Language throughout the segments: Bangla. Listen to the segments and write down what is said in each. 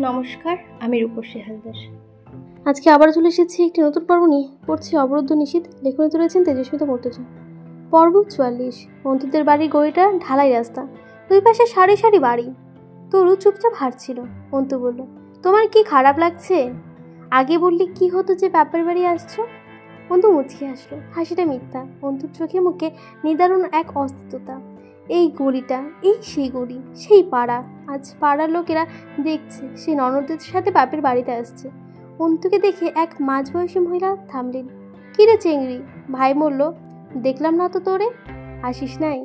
নমস্কার, আমি রূপসী হালদার। আজকে আবার চলে এসেছি একটি নতুন পর্ব নিয়ে। পড়ছি অবরুদ্ধ নিশীথ। লেখনী তুলেছেন তেজস্মিতা মূর্তজা। পর্ব ৪৪। অন্তুদের বাড়ির গলিটা ঢালাই রাস্তা, দুই পাশে সারি সারি বাড়ি। তরু চুপচাপ হাঁটছিল। অন্তু বলল, তোমার কি খারাপ লাগছে? আগে বললি কি হতো যে বাপের বাড়ি আসছো? অন্তু মুচকি হাসলো। হাসিটা মিথ্যা। অন্তুর চোখে মুখে নিদারুণ এক অস্তিত্বতা। এই গলিটা, এই সেই গলি, সেই পাড়া। আজ পাড়ার লোকেরা দেখছে সে ননদের সাথে বাপের বাড়িতে আসছে। অন্তুকে দেখে এক মাঝবয়সী মহিলা থামলেন। কিরে চেংড়ি, ভাই বলল, দেখলাম না তো তোরে, আসিস নাই?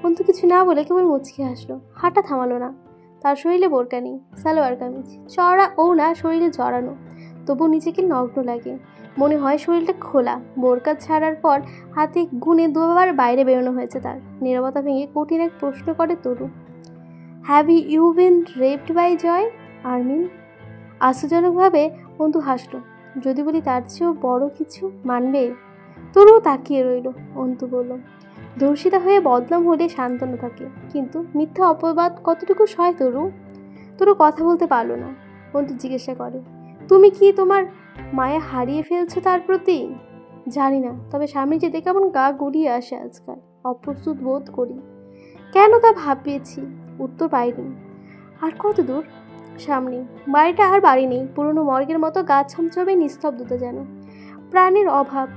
অন্তু কিছু না বলে কেবল মুচকি হাসলো। হাঁটা থামালো না। তার শরীরে বোরকা নেই, সালোয়ার কামিজ, চড়া ওড়না শরীরে জড়ানো, তবু নিজেকে নগ্ন লাগে। মনে হয় শরীরটা খোলা। বোরকা ছাড়ার পর হাতে গুনে দুবার বাইরে বেরোনো হয়েছে তার। নীরবতা ভেঙে কঠিন এক প্রশ্ন করে Taru. Have you been raped by Joy, Armin? আশ্চর্যজনকভাবে অন্তু হাসলো। যদি বলি তার চেয়েও বড় কিছু, মানবে? তরু তাকিয়ে রইল। অন্তু বলল, ধর্ষিতা হয়ে বদনাম হলে সান্ত্বনা থাকে, কিন্তু মিথ্যা অপবাদ কতটুকু সয় তরু? তরু কথা বলতে পারলো না। অন্তু জিজ্ঞাসা করে, তুমি কি তোমার মায়া হারিয়ে ফেলছো তার প্রতি? জানি না, তবে স্বামী যেতে কেমন গা গড়িয়ে আসে আজকাল। অপ্রস্তুত বোধ করি। কেন তা ভাবিয়েছি, উত্তর পাইনি। আর কত দূর? সামনে। বাড়িটা আর বাড়ি নেই, পুরনো মর্গের মতো গা ছমছমে নিস্তব্ধতা যেন। প্রাণের অভাব।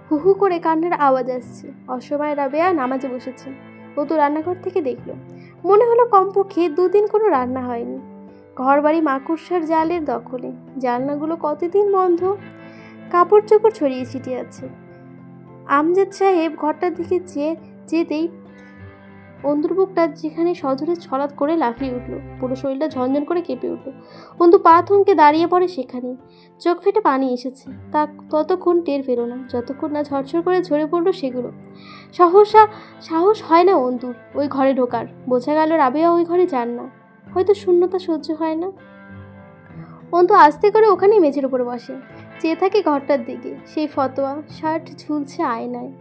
হু হু করে কান্নার আওয়াজ আসছে। অসময়ে রাবেয়া নামাজে বসেছে। ও তো রান্নাঘর থেকে দেখলো। মনে হলো কমপক্ষে 2 দিন কোনো রান্না হয়নি। ঘর বাড়ি মাকড়সার জালের দখলে। জানলাগুলো কতদিন বন্ধ। কাপড় চোপড় ছড়িয়ে ছিটিয়ে আছে। আমজাদ সাহেব ঘরটার দিকে যেতেই অন্তুর বুকটা যেখানে সজোরে ছলাৎ করে লাফিয়ে উঠল। পুরো শরীরটা ঝনঝন করে কেঁপে উঠল। অন্তু পা থমকে দাঁড়িয়ে পড়ে সেখানে। চোখ ফেটে পানি এসেছে। তা ততক্ষণ টের পেল না, যতক্ষণ না ঝরঝর করে ঝরে পড়লো সেগুলো। সাহস হয় না অন্তুর ওই ঘরে ঢোকার। বোঝা গেল রাবেয়া ওই ঘরে যান না। হয়তো শূন্যতা সহ্য হয় না। অন্তু আস্তে করে ওখানেই মেঝের উপরে বসে, চেয়ে থাকে ঘরটার দিকে। সেই ফতোয়া শার্ট ঝুলছে আয়নায়।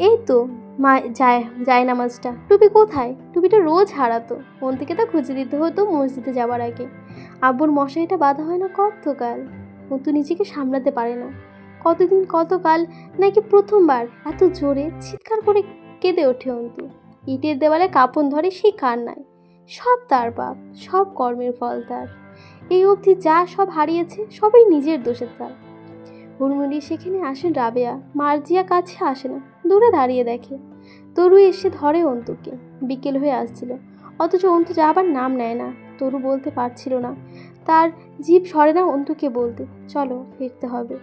এই তো যায় নামাজটা। টুপি কোথায়? টুপিটা রোজ হারাতো। অন্তিকে তা খুঁজে দিতে হতো মসজিদে যাওয়ার আগে। আব্বুর মশারিটা বাঁধা হয় না কতকাল। অন্তু নিজেকে সামলাতে পারে না। কতদিন, কতকাল নাকি প্রথমবার এত জোরে চিৎকার করে কেঁদে ওঠে অন্তু। ইটের দেওয়ালে কাঁপন ধরে সেই কান্নায়। সব তার পাপ, সব কর্মের ফল তার। এই অবধি যা সব হারিয়েছে সবই নিজের দোষে তার। হুড়মুড়িয়ে সেখানে আসেন রাবেয়া। মার্জিয়া কাছে আসে না, দূরে দাঁড়িয়ে দেখে। তরু এসে ধরে অন্তুকে। বিকেল হয়ে আসছিল, অথচ অন্তু যাবার নাম নেয় না। তরু বলতে পারছিল না, তার জিভ সরে না অন্তুকে বলতে, চলো ফিরতে হবে।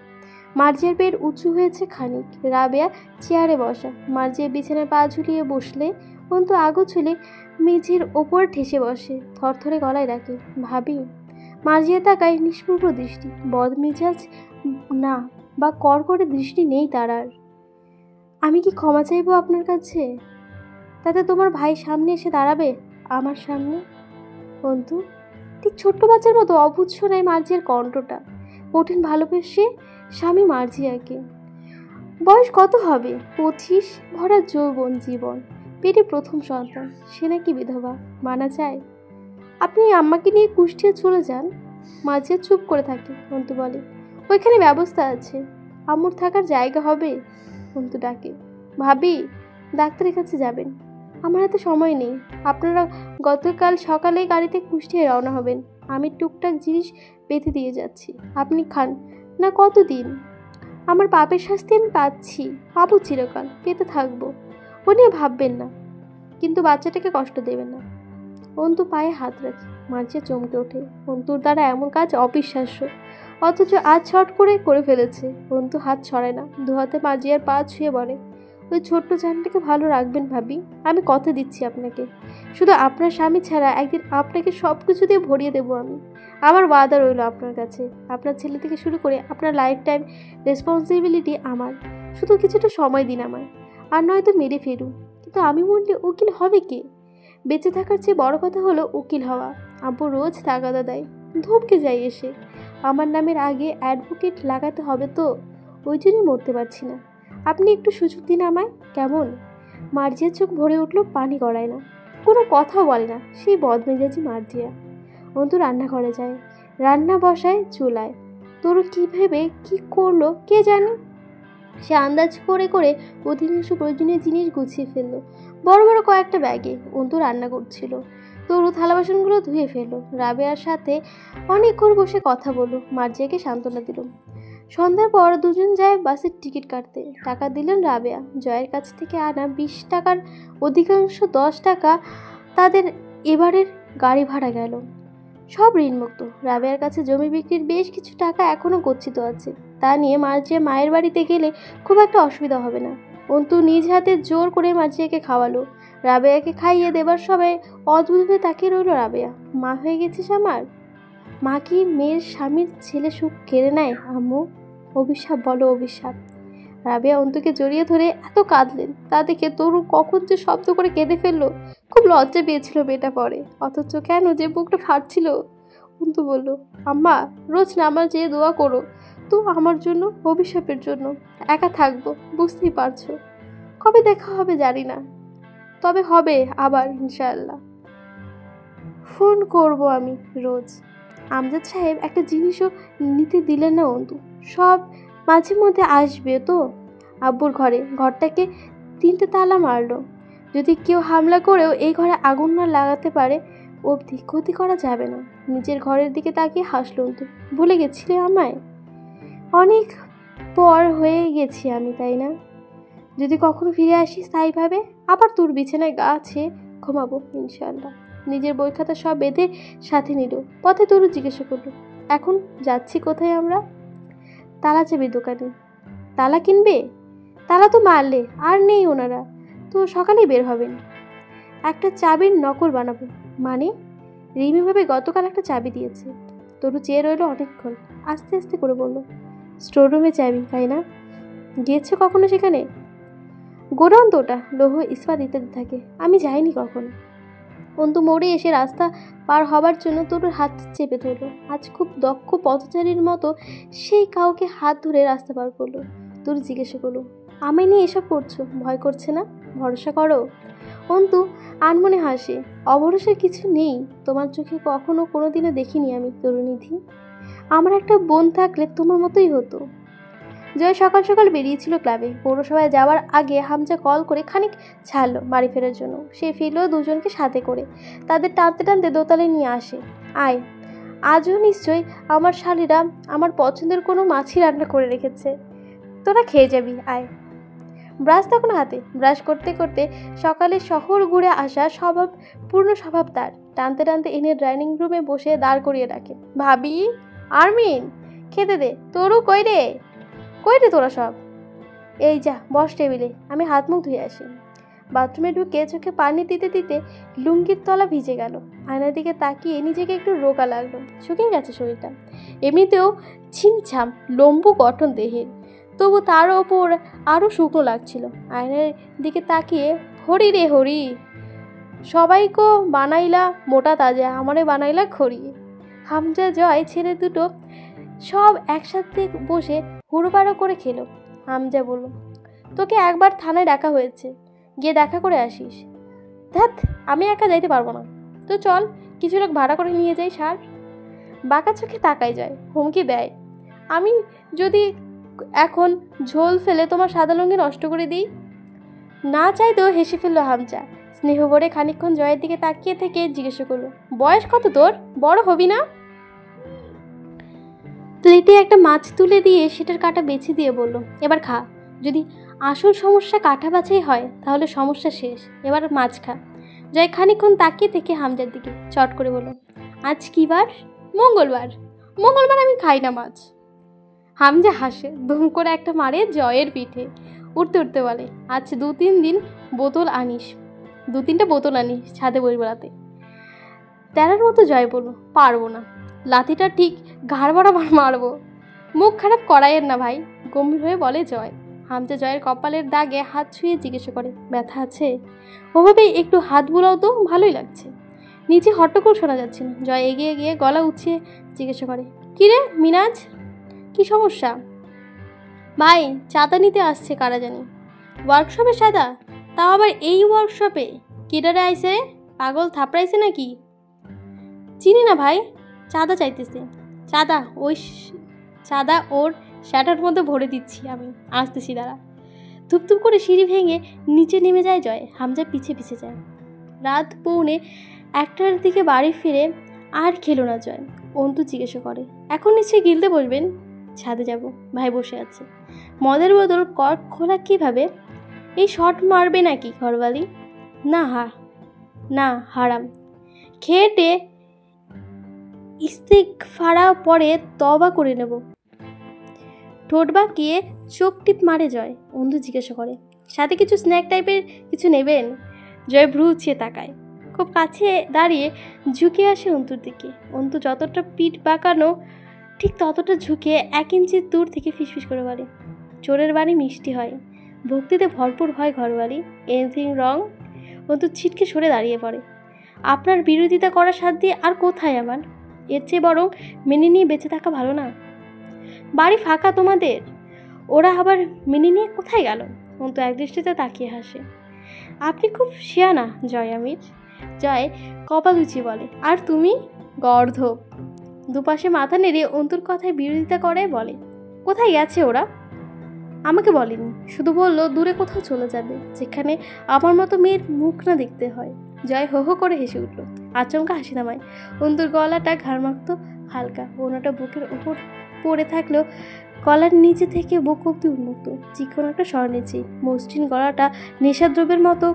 মার্জিয়ার পেট উঁচু হয়েছে খানিক। রাবেয়া চেয়ারে বসা। মার্জিয়া বিছানায় পা ঝুলিয়ে বসলে অন্তু আগো ছুলে মেঝের ওপর ঠেসে বসে। থরথরে গলায় ডাকে, ভাবি। মার্জিয়া তাকায় নিষ্প্রভ দৃষ্টি। বদমেজাজ না, বা কড়কড়ে দৃষ্টি নেই তার আর। আমি কি ক্ষমা চাইবো আপনার কাছে? তাতে তোমার ভাই সামনে এসে দাঁড়াবে, আমার সামনে। অন্তু ঠিক ছোট্ট বাচ্চার মতো অবুঝ নেয় মার্জিয়ার কণ্ঠটা। কঠিন ভালোবেসে স্বামী মার্জিয়াকে। বয়স কত হবে? 25। ভরা যৌবন জীবন। পেটে প্রথম সন্তান। সে নাকি বিধবা। মানা যায়? আপনি আম্মাকে নিয়ে কুষ্টিয়া চলে যান। মার্জিয়া চুপ করে থাকে। অন্তু বলে, ওইখানে ব্যবস্থা আছে, আম্মুর থাকার জায়গা হবে। অন্তু ডাকে, ভাবি, ডাক্তারের কাছে যাবেন। আমার হাতে সময় নেই। আপনারা গতকাল সকালে গাড়িতে কুষ্টিয়ায় রওনা হবেন। আমি টুকটাক জিনিস বেঁধে দিয়ে যাচ্ছি, আপনি খান না। কতদিন? আমার পাপের শাস্তি আমি পাচ্ছি, পাবো চিরকাল, পেতে থাকবো। ও নিয়ে ভাববেন না, কিন্তু বাচ্চাটাকে কষ্ট দেবেন না। অন্তু পায়ে হাত রাখে। মার্জিয়া চমকে ওঠে। অন্তুর দ্বারা এমন কাজ অবিশ্বাস্য, অথচ আজ ছট করে ফেলেছে। অন্তু হাত ছড়ায় না, দুহাতে মার্জিয়ার পা ছুঁয়ে বলে, ওই ছোট্ট জানটাকে ভালো রাখবেন ভাবি। আমি কথা দিচ্ছি আপনাকে, শুধু আপনার স্বামী ছাড়া একদিন আপনাকে সব কিছু দিয়ে ভরিয়ে দেবো আমি। আমার ওয়াদা রইল আপনার কাছে। আপনার ছেলে থেকে শুরু করে আপনার লাইফ টাইম রেসপন্সিবিলিটি আমার। শুধু কিছুটা সময় দিন আমায়, আর নয়তো মেরে ফেলুন। কিন্তু আমি মরলে উকিল হবে কে? বেঁচে থাকার চেয়ে বড় কথা হলো উকিল হওয়া। আব্বু রোজ তাগাদা দেয়, ধমকে যাই এসে। আমার নামের আগে অ্যাডভোকেট লাগাতে হবে তো, ওই জন্যই মরতে পারছি না। আপনি একটু সুযোগ দিন আমায়, কেমন? মার্জিয়ার চোখ ভরে উঠল, পানি গড়ায় না, কোনো কথাও বলে না। সেই বদমেজাজি মার্জিয়া। অন্তু রান্নাঘরে যায়, রান্না বসায় চুলায়। তরু কী ভেবে কী করলো কে জানে। সে আন্দাজ করে করে অধিকাংশ প্রয়োজনীয় জিনিস গুছিয়ে ফেললো বড় বড় কয়েকটা ব্যাগে। অন্তু রান্না করছিল, তরু থালা বাসনগুলো ধুয়ে ফেললো। রাবেয়ার সাথে অনেকক্ষণ বসে কথা বলল, মার্জিয়াকে সান্ত্বনা দিল। সন্ধ্যার পর দুজন যায় বাসের টিকিট কাটতে। টাকা দিলেন রাবেয়া। জয়ের কাছ থেকে আনা 20 টাকার অধিকাংশ 10 টাকা তাদের এবারের গাড়ি ভাড়া গেল। সব ঋণমুক্ত। রাবেয়ার কাছে জমি বিক্রির বেশ কিছু টাকা এখনও গচ্ছিত আছে। তা নিয়ে মার্জিয়া মায়ের বাড়িতে গেলে খুব একটা অসুবিধা হবে না। অন্তু নিজ হাতে জোর করে মার্জিয়াকে খাওয়ালো। রাবেয়াকে খাইয়ে দেবার সবাই অদ্ভুতভাবে তাকিয়ে রইল। রাবেয়া, মা হয়ে গেছিস আমার? মা কি মেয়ের স্বামীর ছেলে সুখ কেড়ে নেয়? আম্মু, অভিশাপ বলো, অভিশাপ। রাবেয়া অন্তুকে জড়িয়ে ধরে এত কাঁদলেন, তা দেখে তরু কখন যে শব্দ করে কেঁদে ফেললো। খুব লজ্জা পেয়েছিল মেয়েটা পরে, অথচ কেন যে বুকটা ফাটছিল। অন্তু বলল, আম্মা, রোজ নামাজ যেয়ে দোয়া করো তো আমার জন্য, অভিশাপের জন্য। একা থাকবো, বুঝতেই পারছো। কবে দেখা হবে জানি না, তবে হবে আবার ইনশাআল্লাহ। ফোন করব আমি রোজ। আমজাদ সাহেব একটা জিনিসও নিতে দিলেন না অন্তু। সব মাঝে মধ্যে আসবে তো। আব্বুর ঘরটাকে 3টে তালা মারলো। যদি কেউ হামলা করেও এই ঘরে আগুন না লাগাতে পারে অবধি ক্ষতি করা যাবে না। নিজের ঘরের দিকে তাকিয়ে হাসল অন্তু। ভুলে গেছিলে আমায়? অনেক পর হয়ে গেছি আমি, তাই না? যদি কখনো ফিরে আসি স্থায়ীভাবে, আবার তোর বিছানায় গা ছেয়ে ঘুমাবো ইনশাআল্লাহ। নিজের বই খাতা সব বেঁধে সাথে নিল। পথে তরু জিজ্ঞাসা করলো, এখন যাচ্ছি কোথায় আমরা? তালা চাবির দোকানে। তালা কিনবে? তালা তো মারলে আর নেই ওনারা, তো সকালেই বের হবেন। একটা চাবির নকল বানাবো। মানে? রিমি ভাবে গতকাল একটা চাবি দিয়েছে। তরু চেয়ে রইল অনেকক্ষণ, আস্তে আস্তে করে বলল, স্টোররুমে চাবি, তাই না? গিয়েছো কখনো সেখানে? গোডাউন তো ওটা, লৌহ ইস্পাত ইত্যাদি থাকে। আমি যাইনি কখনো। অন্তু মোড়ে এসে রাস্তা পার হবার জন্য তরুর হাত চেপে ধরল। আজ খুব দক্ষ পথচারীর মতো সেই কাউকে হাত ধরে রাস্তা পার করলো। তরু জিজ্ঞাসা করলো, আমায় নিয়ে এসব করছো? ভয় করছে না? ভরসা করো। অন্তু আনমনে হাসে। অভরসার কিছু নেই। তোমার চোখে কখনো কোনোদিনও দেখিনি আমি তরুনিধি। আমার একটা বোন থাকলে তোমার মতোই হতো। জয় সকাল সকাল বেরিয়েছিল ক্লাবে। পৌরসভায় যাওয়ার আগে হামজা কল করে খানিক ছাড়লো বাড়ি ফেরার জন্য। সে ফিরল দুজনকে সাথে করে। তাদের টানতে টানতে দোতলায় নিয়ে আসে। আয়, আজও নিশ্চয়ই আমার শালীরা আমার পছন্দের কোনো মাছই রান্না করে রেখেছে, তোরা খেয়ে যাবি, আয়। ব্রাশ তখন হাতে। ব্রাশ করতে করতে সকালে শহর ঘুরে আসা পূর্ণ স্বভাব তার। টানতে টানতে এনে ডাইনিং রুমে বসে দাঁড় করিয়ে রাখে। ভাবি, আরমিন, খেতে দে। তরু কই রে? কই রে তোরা সব? এই যা, বস টেবিলে, আমি হাত মুখ ধুয়ে আসি। বাথরুমে ঢুকে চোখে পানি দিতে দিতে লুঙ্গির তলা ভিজে গেল। আয়নার দিকে তাকিয়ে নিজেকে একটু রোগা লাগলো। শুকিয়ে গেছে শরীরটা। এমনিতেও ছিমছাম লম্বু গঠন দেহের, তবু তার ওপর আরও শুকনো লাগছিল। আয়নার দিকে তাকিয়ে, হরি রে হরি, সবাইকে বানাইলা মোটা তাজা, আমারে বানাইলা খড়ি। হামজা জয় ছেলে দুটো সব একসাথে বসে হুড়োপাড়ো করে খেলো। হামজা বলল, তোকে একবার থানায় ডাকা হয়েছে, গিয়ে দেখা করে আসিস। ধ্যাত, আমি একা যাইতে পারবো না। তো চল, কিছু লোক ভাড়া করে নিয়ে যাই সার। বাঁকা চোখে তাকাই যায়, হুমকি দেয়, আমি যদি এখন ঝোল ফেলে তোমার সাদা লুঙ্গি নষ্ট করে দিই। না চাইতেও হেসে ফেললো হামজা। স্নেহ ভরে খানিকক্ষণ জয়ের দিকে তাকিয়ে থেকে জিজ্ঞাসা করলো, বয়স কত তোর? বড় হবি না? প্লেটে একটা মাছ তুলে দিয়ে সেটার কাঁটা বেছে দিয়ে বলল, এবার খা। যদি আসল সমস্যা কাঁটা বাছাই হয় তাহলে সমস্যা শেষ, এবার মাছ খা। জয় খানিকক্ষণ তাকিয়ে থেকে হামজার দিকে চট করে বলল, আজ কি বার? মঙ্গলবার। মঙ্গলবার আমি খাই না মাছ। হামজা হাসে, দুম করে একটা মারে জয়ের পিঠে। উঠতে উঠতে বলে, আজ 2-3 দিন বোতল আনিস, 2-3টা বোতল আনিস ছাদে বই বেড়াতে। তেরার মতো জয় বলল, পারবো না, লাথিটা ঠিক ঘাড় বরাবর মারবো। মুখ খারাপ করাইয়ের না ভাই, গম্ভীর হয়ে বলে জয়। হামজা জয়ের কপালের দাগে হাত ছুঁয়ে জিজ্ঞাসা করে, ব্যথা আছে? ওভাবেই একটু হাত বুলাও তো, ভালোই লাগছে। নিচে হট্টগোল শোনা যাচ্ছে না। জয় এগিয়ে গিয়ে গলা উঠিয়ে জিজ্ঞাসা করে, কিরে মিনাজ, কি সমস্যা? ভাই, চাঁদা নিতে আসছে কারা জানি। ওয়ার্কশপে চাঁদা? তাও আবার এই ওয়ার্কশপে? কিডারে আইসে? পাগল থাপড়াইছে নাকি? চিনি না ভাই, চাঁদা চাইতেছে। চাঁদা ওর শ্যাটার মধ্যে ভরে দিচ্ছি আমি, আসতেছি দাঁড়া। ধুপধুপ করে সিঁড়ি ভেঙে নিচে নেমে যায় জয়। হামজা পিছে পিছে যায়। রাত 1:45-1টার দিকে বাড়ি ফিরে আর খেলো না জয়। অন্তু জিজ্ঞাসা করে, এখন নিশ্চয়ই গিলতে বসবেন? ছাদে যাব, ভাই বসে আছে। মদের বোতল কর্ক খোলা কিভাবে? এই শট মারবে নাকি ঘরবালি? না হারাম। খেটে ইস্তিগফার পরে তওবা করে নেব। ঠোঁট বাঁকিয়ে চোখ টিপ মারে জয়। অন্তু জিজ্ঞাসা করে, সাথে কিছু স্ন্যাক টাইপের কিছু নেবেন? জয় ভ্রু উঁচিয়ে তাকায়। খুব কাছে দাঁড়িয়ে ঝুঁকে আসে অন্তুর দিকে। অন্তু যতটা পিঠ বাঁকানো ঠিক ততটা ঝুঁকে 1 ইঞ্চি দূর থেকে ফিসফিস করে বলে, চোরের বাড়ি মিষ্টি হয়, ভক্তিতে ভরপুর হয় ঘরবাড়ি। Anything wrong? অন্তু ছিটকে সরে দাঁড়িয়ে পড়ে। আপনার বিরোধিতা করার সাধ্য দিয়ে আর কোথায় আমার? এর চেয়ে বরং মেনে নিয়ে বেঁচে থাকা ভালো না? বাড়ি ফাঁকা তোমাদের, ওরা আবার মেনে নিয়ে কোথায় গেল? অন্তু একদৃষ্টিতে তাকিয়ে হাসে। আপনি খুব শিয়ানা জয় আমির। জয় কপাল উঁচিয়ে বলে, আর তুমি? গর্ধব। দুপাশে মাথা নেড়ে অন্তুর কথায় বিরোধিতা করে বলে, কোথায় গেছে ওরা? আমাকে বলেনি, শুধু বলল দূরে কোথাও চলে যাবে, যেখানে আমার মতো মেয়ের মুখ না দেখতে হয়। জয় হো হো করে হেসে উঠল। আচমকা হাসি নামায়। অন্তুর গলাটা ঘাড়মাক্ত, হালকা। ওনাটা বুকের উপর পড়ে থাকলেও গলার নিচে থেকে বুক অব্দি উন্মুক্ত। চিকন একটা স্বর্ণের চেয়ে মসৃণ গলাটা নেশাদ্রব্যের মতো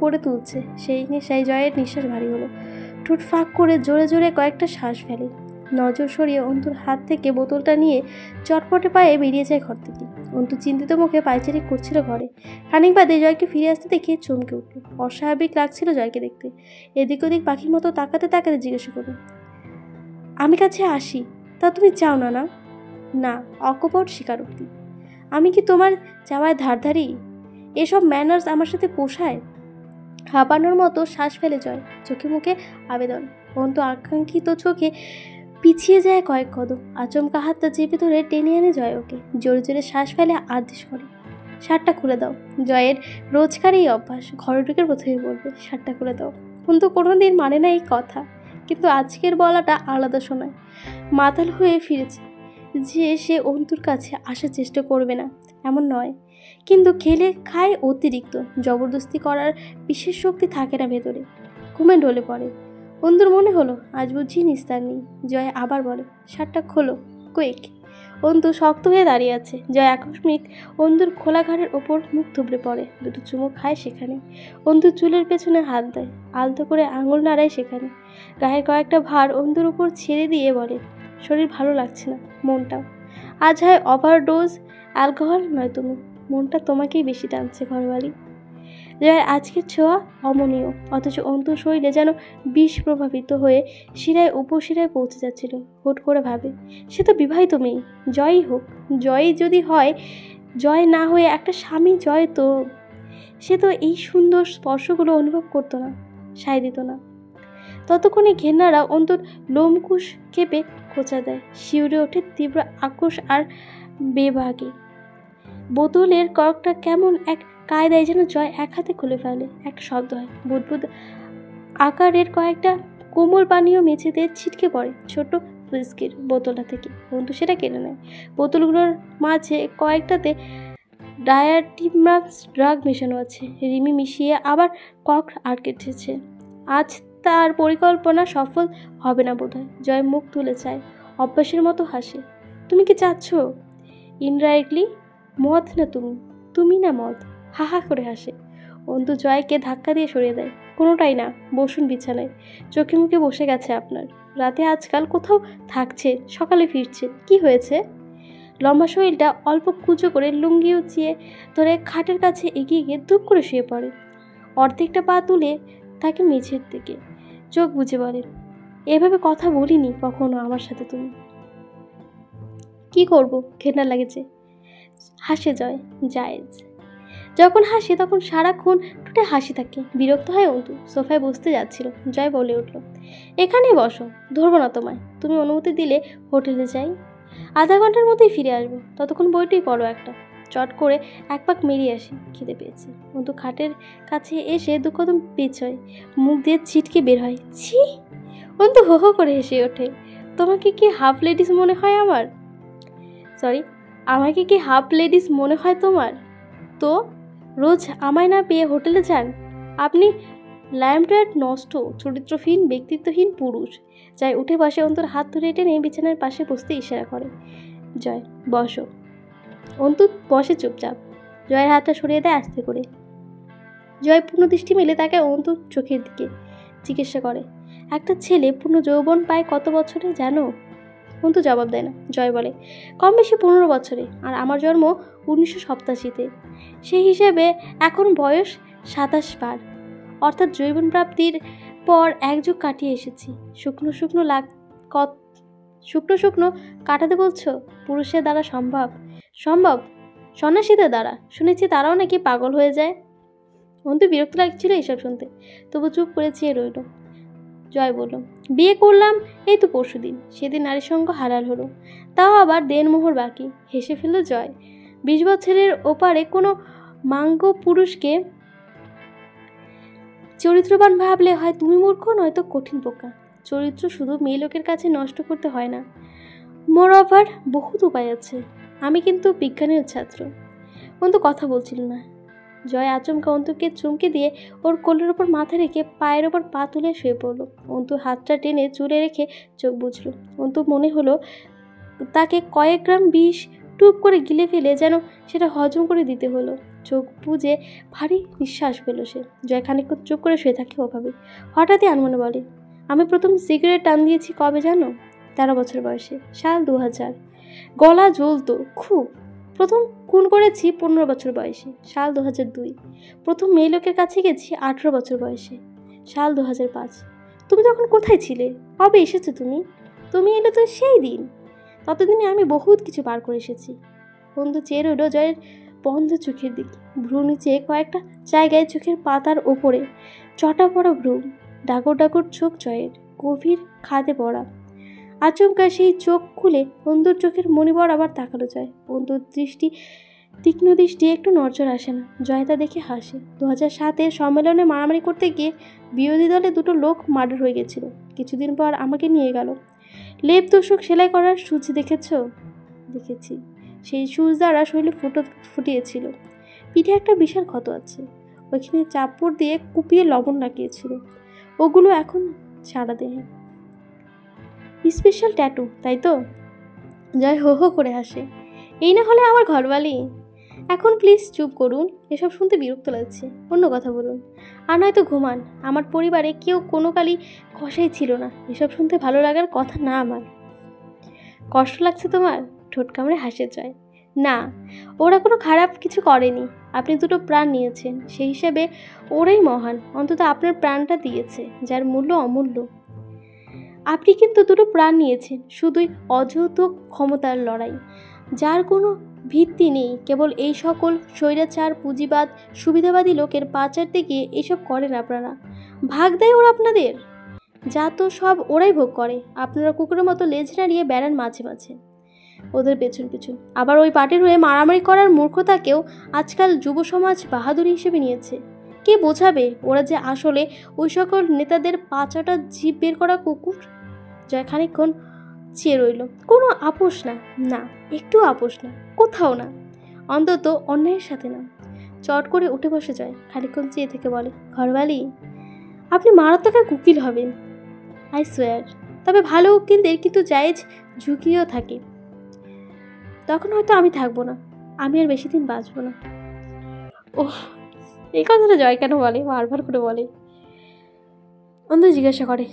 করে তুলছে। সেই নেশায় জয়ের নিঃশ্বাস ভারী হলো। ঠোঁট ফাঁক করে জোরে জোরে কয়েকটা শ্বাস ফেলে। নজর সরিয়ে অন্তুর হাত থেকে বোতলটা নিয়ে চটপটে পায়ে বেরিয়ে যায় ঘর থেকে। অন্তু চিন্তিত মুখে পায়চারি করছিল ঘরে। খানিক বাদে জয়কে ফিরে আসতে দেখে চমকে উঠল। অস্বাভাবিক লাগছিল জয়কে দেখতে। এদিক ওদিক পাখির মতো তাকাতে তাকাতে জিজ্ঞাসা করল, আমি কাছে আসি, তা তুমি চাও না? না, অকপট স্বীকারোক্তি। আমি কি তোমার চাওয়ায় ধারধারি? এসব ম্যানার্স আমার সাথে পোষায়? হাঁপানোর মতো শ্বাস ফেলে জয়। চোখে মুখে আবেদন। অন্তু আকাঙ্ক্ষিত চোখে পিছিয়ে যায় কয়েক কদম। আচমকা হাতটা চেপে ধরে টেনে আনে জয় ওকে। জোরে জোরে শ্বাস ফেলে আদেশ করে, শার্টটা খুলে দাও। জয়ের রোজকার এই অভ্যাস, ঘরে ঢুকে প্রথমে বলবে, শার্টটা খুলে দাও। অন্তু কোনোদিন মানে না এই কথা, কিন্তু আজকের বলাটা আলাদা শোনায়। মাতাল হয়ে ফিরেছে যে সে অন্তুর কাছে আসার চেষ্টা করবে না এমন নয়, কিন্তু খেলে খায় অতিরিক্ত। জবরদস্তি করার বিশেষ শক্তি থাকে না ভেতরে। ঘুমে ঢলে পড়ে। অন্তুর মনে হলো আজ বুঝি নিস্তার নেই। জয় আবার বলে, শার্টটা খোলো, কুইক। অন্তু শক্ত হয়ে দাঁড়িয়ে আছে। জয় আকস্মিক অন্তুর খোলা ঘাড়ের ওপর মুখ থুবড়ে পড়ে। দুটো চুমো খায় সেখানে। অন্তুর চুলের পেছনে হাত দেয়, আলতো করে আঙুল নাড়ায় সেখানে। গায়ের কয়েকটা ভার অন্তুর উপর ছেড়ে দিয়ে বলে, শরীর ভালো লাগছে না, মনটাও। আজ হয় ওভারডোজ অ্যালকোহল, নয় তুমি। মনটা তোমাকেই বেশি টানছে ঘরবালি। জয়ের আজকের ছোঁয়া অমনীয়, অথচ অন্তুর শরীরে যেন বিষ প্রভাবিত হয়ে শিরায় উপশিরায় পৌঁছে যাচ্ছিল। হুট করে ভাবে, সে তো বিবাহিত মেয়ে, জয়ই হোক। জয়ই যদি হয়, জয় না হয়ে একটা স্বামী জয়, তো সে তো এই সুন্দর স্পর্শগুলো অনুভব করতো না, সায় দিত না। ততক্ষণে ঘেন্নারা অন্তর লোমকুশ কেঁপে খোঁচা দেয়। শিউরে ওঠে তীব্র আক্রোশ আর বেভাগে। বোতলের কর্কটা কেমন এক কায়দায় যেন জয় এক হাতে খুলে ফেলে। একটা শব্দ হয়, বুদবুদ আকারের কয়েকটা কোমল পানীয় মেঝেতে ছিটকে পড়ে ছোট হুইস্কির বোতলটা থেকে। বন্ধু সেটা কেড়ে নেয়। বোতলগুলোর মাঝে কয়েকটাতে ডায়াটিমাক্স ড্রাগ মেশানো আছে। রিমি মিশিয়ে আবার কর্ক আটকেছে। আজ তার পরিকল্পনা সফল হবে না বোধহয়। জয় মুখ তুলে চায়, অভ্যাসের মতো হাসে। তুমি কি চাচ্ছ? ইনডাইরেক্টলি। মদ না তুমি, তুমি না মদ। হা হা করে হাসে। অন্তু জয়কে ধাক্কা দিয়ে সরিয়ে দেয়। কোনোটাই না, বসুন বিছানায়। চোখে মুখে বসে গেছে আপনার। রাতে আজকাল কোথাও থাকছে, সকালে ফিরছে, কি হয়েছে? লম্বা শরীরটা অল্প কুচো করে লুঙ্গি উঁচিয়ে ধরে খাটের কাছে এগিয়ে গিয়ে ধূপ করে শুয়ে পড়ে। অর্ধেকটা পা তুলে তাকে মেঝের দিকে চোখ বুজে বলে, এভাবে কথা বলিনি কখনো আমার সাথে তুমি। কি করব, ঘেন্না লাগেছে। হাসে জয়, জায়েজ। যখন হাসে তখন সারাক্ষণ ঠোঁটে হাসি থাকে। বিরক্ত হয় অন্তু। সোফায় বসতে যাচ্ছিল, জয় বলে উঠল, এখানেই বসো, ধরবো না তোমায়। তুমি অনুমতি দিলে হোটেলে যাই। আধা ঘন্টার মধ্যেই ফিরে আসবো, ততক্ষণ বইটাই পড়ো একটা। চট করে এক পাক মেরিয়ে আসি, খিদে পেয়েছে। অন্তু খাটের কাছে এসে দু কদম পেছয়, মুখ দিয়ে ছিটকে বের হয়। ছি! অন্তু হো হো করে হেসে ওঠে। তোমাকে কি হাফ লেডিস মনে হয় আমাকে কি হাফ লেডিস মনে হয় তোমার? তো রোজ আমায় না পেয়ে হোটেলে যান আপনি? ল্যাম্পটার্ড নষ্ট, চরিত্রহীন, ব্যক্তিত্বহীন পুরুষ। জয় উঠে বসে, অন্তুর হাত ধরে টেনে বিছানার পাশে বসতে ইশারা করে। জয়, বসো। অন্তু বসে চুপচাপ। জয়ের হাতটা সরিয়ে দেয় আস্তে করে। জয় পূর্ণ দৃষ্টি মেলে তাকে অন্তুর চোখের দিকে, জিজ্ঞাসা করে, একটা ছেলে পূর্ণ যৌবন পায় কত বছরে জানো? অন্তু জবাব দেয় না। জয় বলে, কম বেশি 15 বছরে, আর আমার জন্ম 1987-তে। সেই হিসেবে এখন বয়স 27 পার, অর্থাৎ যৌবন প্রাপ্তির পর 1 যুগ কাটিয়ে এসেছি। শুকনো শুকনো কাটাতে বলছো? পুরুষের দ্বারা সম্ভব? সন্ন্যাসীদের দ্বারা। শুনেছি তারাও নাকি পাগল হয়ে যায়। অন্তু বিরক্ত লাগছিল এইসব শুনতে, তবু চুপ করে চেয়ে রইল। জয় বলল, বিয়ে করলাম এই তো পরশুদিন। সেদিন নারীর সঙ্গ হালাল হলো, তাও আবার দেনমোহর বাকি। হেসে ফেলল জয়। 20 বছরের ওপারে কোনো মাঙ্গ পুরুষকে চরিত্রবান ভাবলে হয় তুমি মূর্খ, নয়তো কঠিন বোকা। চরিত্র শুধু মেয়ে লোকের কাছে নষ্ট করতে হয় না, মোর ওভার বহুত উপায় আছে। আমি কিন্তু বিজ্ঞানের ছাত্র। অন্তু কথা বলছিল না। জয় আচমকা অন্তুকে চমকে দিয়ে ওর কোলের ওপর মাথা রেখে পায়ের ওপর পা তুলে শুয়ে পড়ল। অন্তু হাতটা টেনে চুলে রেখে চোখ বুঝল। অন্তু মনে হলো তাকে কয়েক গ্রাম বিষ টুপ করে গিলে ফেলে যেন সেটা হজম করে দিতে হলো। চোখ বুজে ভারী নিঃশ্বাস পেল সে। জয় খানিকক্ষণ চুপ করে শুয়ে থাকে ওভাবে। হঠাৎই আনমনে বলে, আমি প্রথম সিগারেট টান দিয়েছি কবে জানো? 13 বছর বয়সে, সাল 2000। গলা জ্বলতো খুব। প্রথম খুন করেছি 15 বছর বয়সে, সাল 2002। প্রথম মেয়ে লোকের কাছে গেছি 18 বছর বয়সে, সাল 2005। তুমি তখন কোথায় ছিলে? কবে এসেছো তুমি? তুমি এলে তো সেই দিন। ততদিনে আমি বহুত কিছু পার করে এসেছি। বন্ধু চেয়ে রইল জয়ের বন্ধ চোখের দিকে। ভ্রু নিচে কয়েকটা জায়গায় চোখের পাতার ওপরে চটা পড়া ভ্রু, ডাগর ডাগর চোখ জয়ের, গভীর খাদে পড়া। আচমকা সেই চোখ খুলে বন্ধুর চোখের মণিবর আবার তাকালো জয়। বন্ধুর তীক্ষ্ণ দৃষ্টি একটু নড়চড় আসে না। জয় তা দেখে হাসে। 2007-এর সম্মেলনে মারামারি করতে গিয়ে বিরোধী দলে 2 লোক মার্ডার হয়ে গেছিল। কিছুদিন পর আমাকে নিয়ে গেল। লেপ তোষক সেলাই করার সূচ দেখেছি। সেই সূচ দ্বারা শরীরে ফুটিয়েছিল। পিঠে একটা বিশাল ক্ষত আছে, ওইখানে চাপড় দিয়ে কুপিয়ে লবণ লাগিয়েছিল। ওগুলো এখন সারা দেহে। স্পেশাল ট্যাটু, তাই তো? জয় হো হো করে হাসে। এই না হলে আমার ঘরবালি। এখন প্লিজ চুপ করুন, এসব শুনতে বিরক্ত লাগছে। অন্য কথা বলুন, আর নয়তো ঘুমান। আমার পরিবারে কেউ কোনো কালই কষাই ছিল না। এসব শুনতে ভালো লাগার কথা না আমার। কষ্ট লাগছে তোমার? ঠোঁট কামড়ে হাসে জয়। না, ওরা কোনো খারাপ কিছু করেনি। আপনি 2 প্রাণ নিয়েছেন, সেই হিসেবে ওরাই মহান। অন্তত আপনার প্রাণটা দিয়েছে, যার মূল্য অমূল্য। আপনি কিন্তু 2 প্রাণ নিয়েছেন শুধুই অযৌতুক ক্ষমতার লড়াই, যার কোনো ভিত্তি নেই। কেবল এই সকল স্বৈরাচার, পুঁজিবাদ, সুবিধাবাদী লোকের পা চাটতে গিয়ে এসব করেন আপনারা। ভাগ দেয় ওরা আপনাদের, যা তো সব ওরাই ভোগ করে। আপনারা কুকুরের মতো লেজ নাড়িয়ে বেড়ান মাঝে মাঝে ওদের পেছন। আবার ওই পার্টির হয়ে মারামারি করার মূর্খতাকেও আজকাল যুব সমাজ বাহাদুরি হিসেবে নিয়েছে। কে বোঝাবে ওরা যে আসলে ওই সকল নেতাদের পাচাটা জিভ বের করা কুকুর? জয় খানিকক্ষণ চেয়ে রইল। কোনো আপোষ না, একটু আপোষ না, কোথাও না, অন্তত অন্যায়ের সাথে না। চট করে উঠে বসে যায়। খানিকক্ষণ চেয়ে থেকে বলে, ঘরবালি, আপনি মারাত্মক এক উকিল হবেন, আই সোয়ার। তবে ভালো উকিলদের কিন্তু জায়েজ ঝুঁকিও থাকে। তখন হয়তো আমি থাকবো না, আমি আর বেশি দিন বাঁচবো না। ওহ, এই কথাটা জয় কেন বলে, বারবার করে বলে। অন্তু জিজ্ঞাসা করে,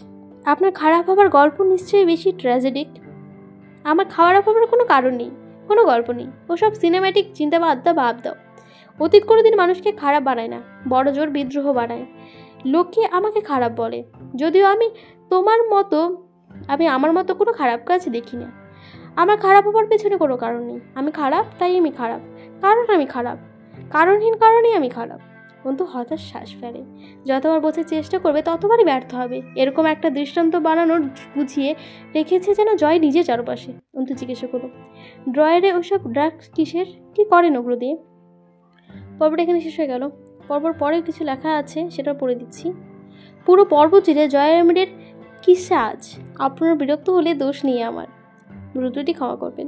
আপনার খারাপ হবার গল্প নিশ্চয়ই বেশি ট্র্যাজেডিক। আমার খারাপ হবার কোনো কারণ নেই, কোনো গল্প নেই। ওসব সিনেম্যাটিক চিন্তাভাবনা বাদ দাও। অতীত কোনোদিন মানুষকে খারাপ বানায় না, বড় জোর বিদ্রোহ বানায়। লোকে আমাকে খারাপ বলে, যদিও আমি আমার মতো কোনো খারাপ কাজ দেখি না। আমার খারাপ হবার পেছনে কোনো কারণ নেই। আমি খারাপ, তাই আমি খারাপ। আমি খারাপ, কারণহীন কারণেই আমি খারাপ। অন্তু হতাশ শ্বাস ফেলে। যতবার বোঝার চেষ্টা করবে ততবারই ব্যর্থ হবে। এরকম একটা দৃষ্টান্ত বানানোর বুঝিয়ে রেখেছে যেন জয় নিজের চারপাশে। অন্তু জিজ্ঞাসা করল, ড্রয়ারে ওসব ড্রাগস কিসের? কি করেন ওগুলো দিয়ে? পর্বটা এখানে শেষ হয়ে গেল। পরে কিছু লেখা আছে, সেটা পড়ে দিচ্ছি। পুরো পর্ব জুড়ে জয় আহমেদের কি সাজ! আপনার বিরক্ত হলে দোষ নিয়ে আমার, দ্রুতটি ক্ষমা করবেন।